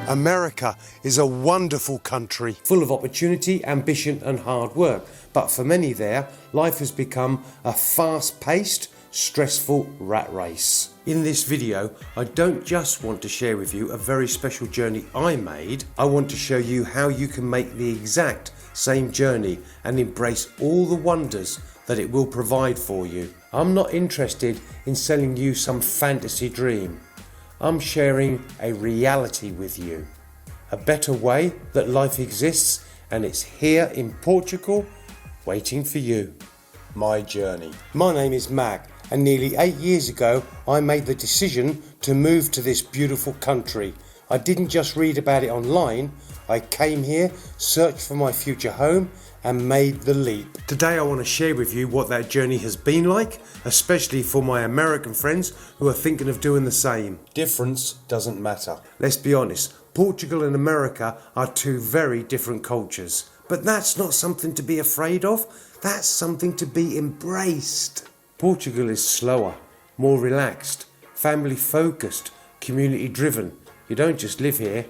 America is a wonderful country, full of opportunity, ambition and hard work. But for many there, life has become a fast-paced, stressful rat race. In this video, I don't just want to share with you a very special journey I made. I want to show you how you can make the exact same journey and embrace all the wonders that it will provide for you. I'm not interested in selling you some fantasy dream. I'm sharing a reality with you. A better way that life exists, and it's here in Portugal waiting for you. My journey. My name is Mac, and nearly 8 years ago I made the decision to move to this beautiful country. I didn't just read about it online. I came here, searched for my future home and made the leap. Today I want to share with you what that journey has been like, especially for my American friends who are thinking of doing the same. Difference doesn't matter. Let's be honest, Portugal and America are two very different cultures. But that's not something to be afraid of, that's something to be embraced. Portugal is slower, more relaxed, family focused, community driven. You don't just live here,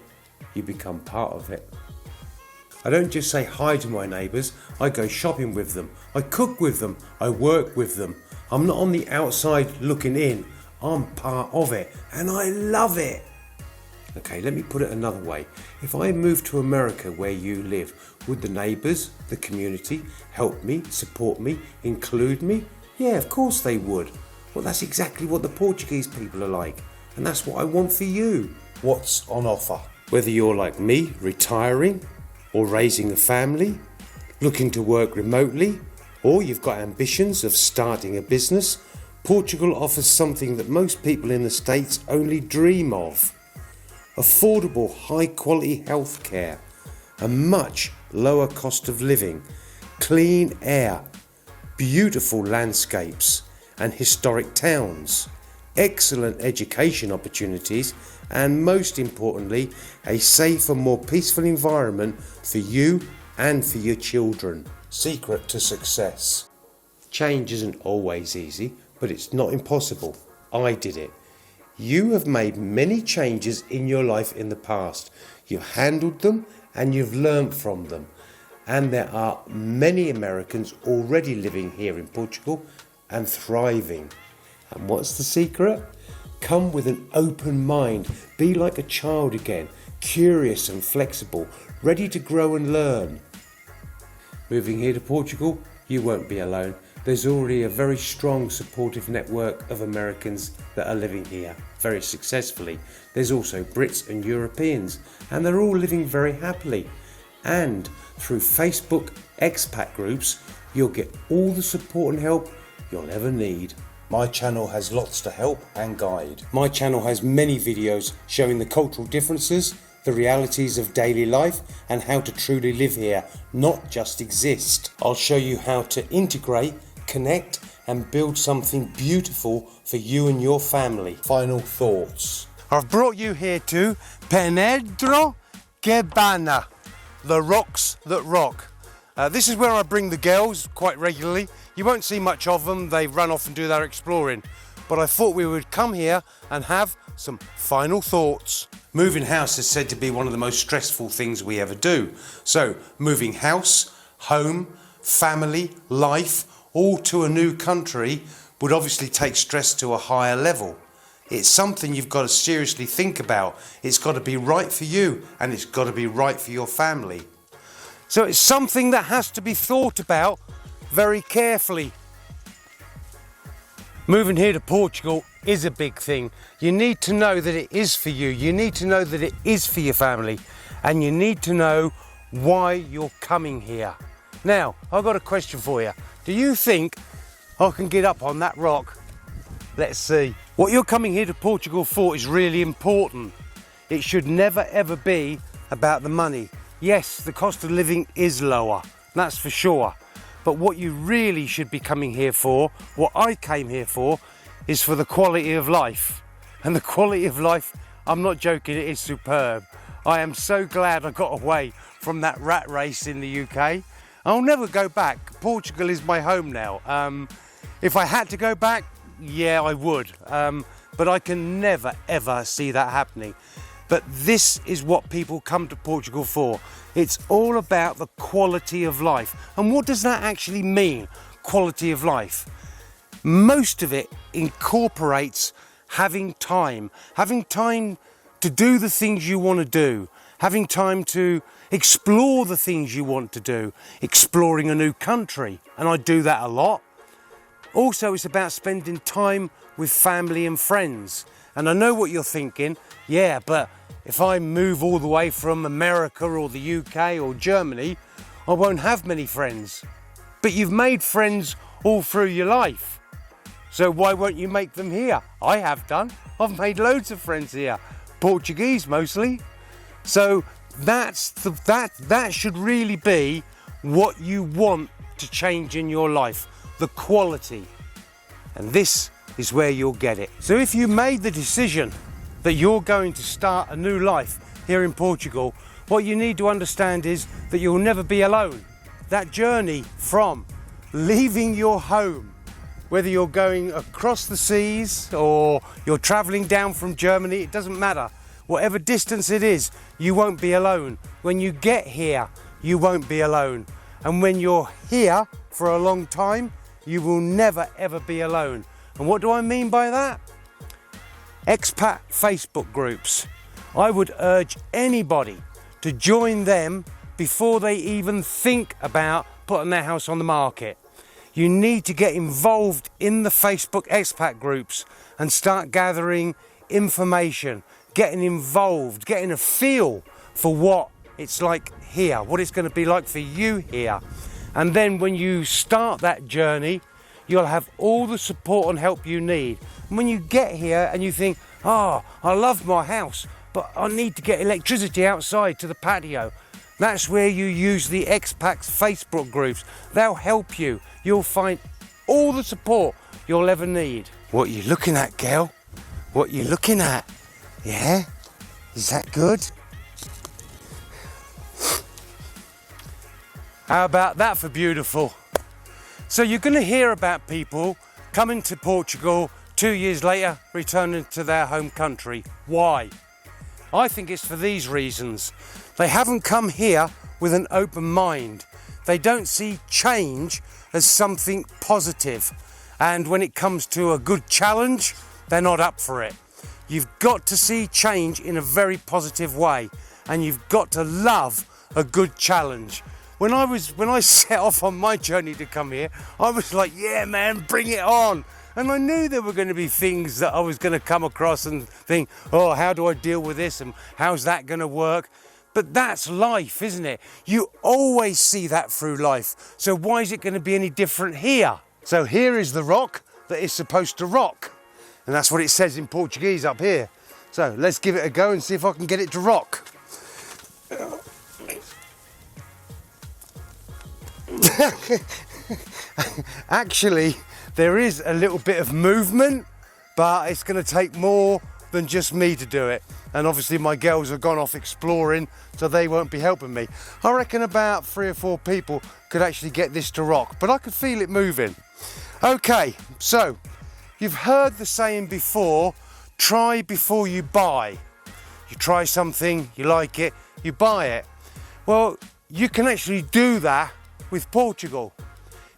you become part of it. I don't just say hi to my neighbours, I go shopping with them, I cook with them, I work with them. I'm not on the outside looking in, I'm part of it and I love it. Okay, let me put it another way. If I moved to America where you live, would the neighbours, the community, help me, support me, include me? Yeah, of course they would. Well, that's exactly what the Portuguese people are like, and that's what I want for you. What's on offer? Whether you're like me, retiring, or raising a family, looking to work remotely, or you've got ambitions of starting a business, Portugal offers something that most people in the States only dream of. Affordable, high-quality healthcare, a much lower cost of living, clean air, beautiful landscapes and historic towns, excellent education opportunities, and most importantly, a safer, more peaceful environment for you and for your children. Secret to success. Change isn't always easy, but it's not impossible. I did it. You have made many changes in your life in the past. You've handled them and you've learned from them. And there are many Americans already living here in Portugal and thriving. And what's the secret? Come with an open mind. Be like a child again, curious and flexible, ready to grow and learn. Moving here to Portugal, you won't be alone. There's already a very strong supportive network of Americans that are living here very successfully. There's also Brits and Europeans, and they're all living very happily. And through Facebook expat groups, you'll get all the support and help you'll ever need. My channel has lots to help and guide. My channel has many videos showing the cultural differences, the realities of daily life and how to truly live here, not just exist. I'll show you how to integrate, connect and build something beautiful for you and your family. Final thoughts. I've brought you here to Penedro Gebana, the rocks that rock. This is where I bring the girls quite regularly. You won't see much of them, they run off and do their exploring. But I thought we would come here and have some final thoughts. Moving house is said to be one of the most stressful things we ever do. So, moving house, home, family, life, all to a new country would obviously take stress to a higher level. It's something you've got to seriously think about. It's got to be right for you and it's got to be right for your family. So it's something that has to be thought about very carefully. Moving here to Portugal is a big thing. You need to know that it is for you. You need to know that it is for your family. And you need to know why you're coming here. Now, I've got a question for you. Do you think I can get up on that rock? Let's see. What you're coming here to Portugal for is really important. It should never ever be about the money. Yes, the cost of living is lower, that's for sure. But what you really should be coming here for, what I came here for, is for the quality of life. And the quality of life, I'm not joking, it is superb. I am so glad I got away from that rat race in the UK. I'll never go back. Portugal is my home now. If I had to go back, yeah, I would. but I can never ever see that happening. But this is what people come to Portugal for. It's all about the quality of life. And what does that actually mean, quality of life? Most of it incorporates having time to do the things you want to do, having time to explore the things you want to do, exploring a new country, and I do that a lot. Also, it's about spending time with family and friends. And I know what you're thinking, yeah, but if I move all the way from America or the UK or Germany, I won't have many friends. But you've made friends all through your life. So why won't you make them here? I have done. I've made loads of friends here, Portuguese mostly. So that should really be what you want to change in your life, the quality. And this is where you'll get it. So if you made the decision that you're going to start a new life here in Portugal, what you need to understand is that you'll never be alone. That journey from leaving your home, whether you're going across the seas or you're traveling down from Germany, it doesn't matter. Whatever distance it is, you won't be alone. When you get here, you won't be alone. And when you're here for a long time, you will never ever be alone. And what do I mean by that? Expat Facebook groups. I would urge anybody to join them before they even think about putting their house on the market. You need to get involved in the Facebook expat groups and start gathering information, getting involved, getting a feel for what it's like here, what it's going to be like for you here. And then when you start that journey, you'll have all the support and help you need. And when you get here and you think, oh, I love my house, but I need to get electricity outside to the patio, that's where you use the expats Facebook groups. They'll help you. You'll find all the support you'll ever need. What are you looking at, girl? What are you looking at? Yeah? Is that good? How about that for beautiful? So you're going to hear about people coming to Portugal 2 years later, returning to their home country. Why? I think it's for these reasons. They haven't come here with an open mind. They don't see change as something positive. And when it comes to a good challenge, they're not up for it. You've got to see change in a very positive way. And you've got to love a good challenge. When I set off on my journey to come here, I was like, yeah, man, bring it on. And I knew there were going to be things that I was going to come across and think, oh, how do I deal with this? And how's that going to work? But that's life, isn't it? You always see that through life. So why is it going to be any different here? So here is the rock that is supposed to rock. And that's what it says in Portuguese up here. So let's give it a go and see if I can get it to rock. Actually, there is a little bit of movement, but it's going to take more than just me to do it. And obviously my girls have gone off exploring, so they won't be helping me. I reckon about 3 or 4 people could actually get this to rock, but I could feel it moving. Okay, so you've heard the saying before, try before you buy. You try something, you like it, you buy it. Well, you can actually do that with Portugal.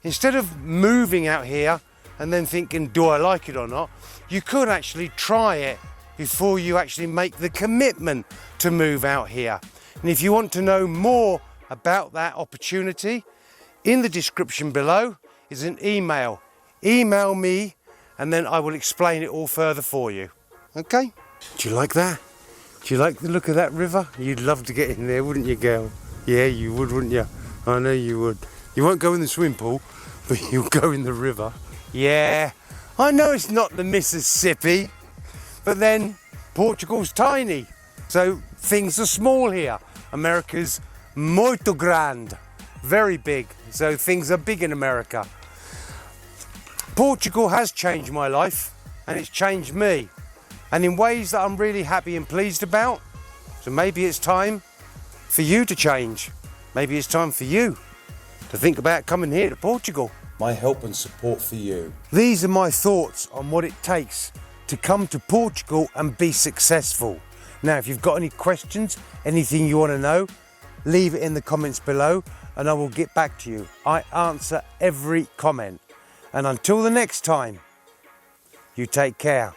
Instead of moving out here and then thinking, do I like it or not, you could actually try it before you actually make the commitment to move out here. And if you want to know more about that opportunity, in the description below is an email. Email me and then I will explain it all further for you. Okay? Do you like that? Do you like the look of that river? You'd love to get in there, wouldn't you, girl? Yeah, you would, wouldn't you? I know you would. You won't go in the swimming pool, but you'll go in the river. Yeah, I know it's not the Mississippi, but then Portugal's tiny, so things are small here. America's muito grande, very big, so things are big in America. Portugal has changed my life, and it's changed me, and in ways that I'm really happy and pleased about. So maybe it's time for you to change. Maybe it's time for you to think about coming here to Portugal. My help and support for you. These are my thoughts on what it takes to come to Portugal and be successful. Now, if you've got any questions, anything you want to know, leave it in the comments below and I will get back to you. I answer every comment. And until the next time, you take care.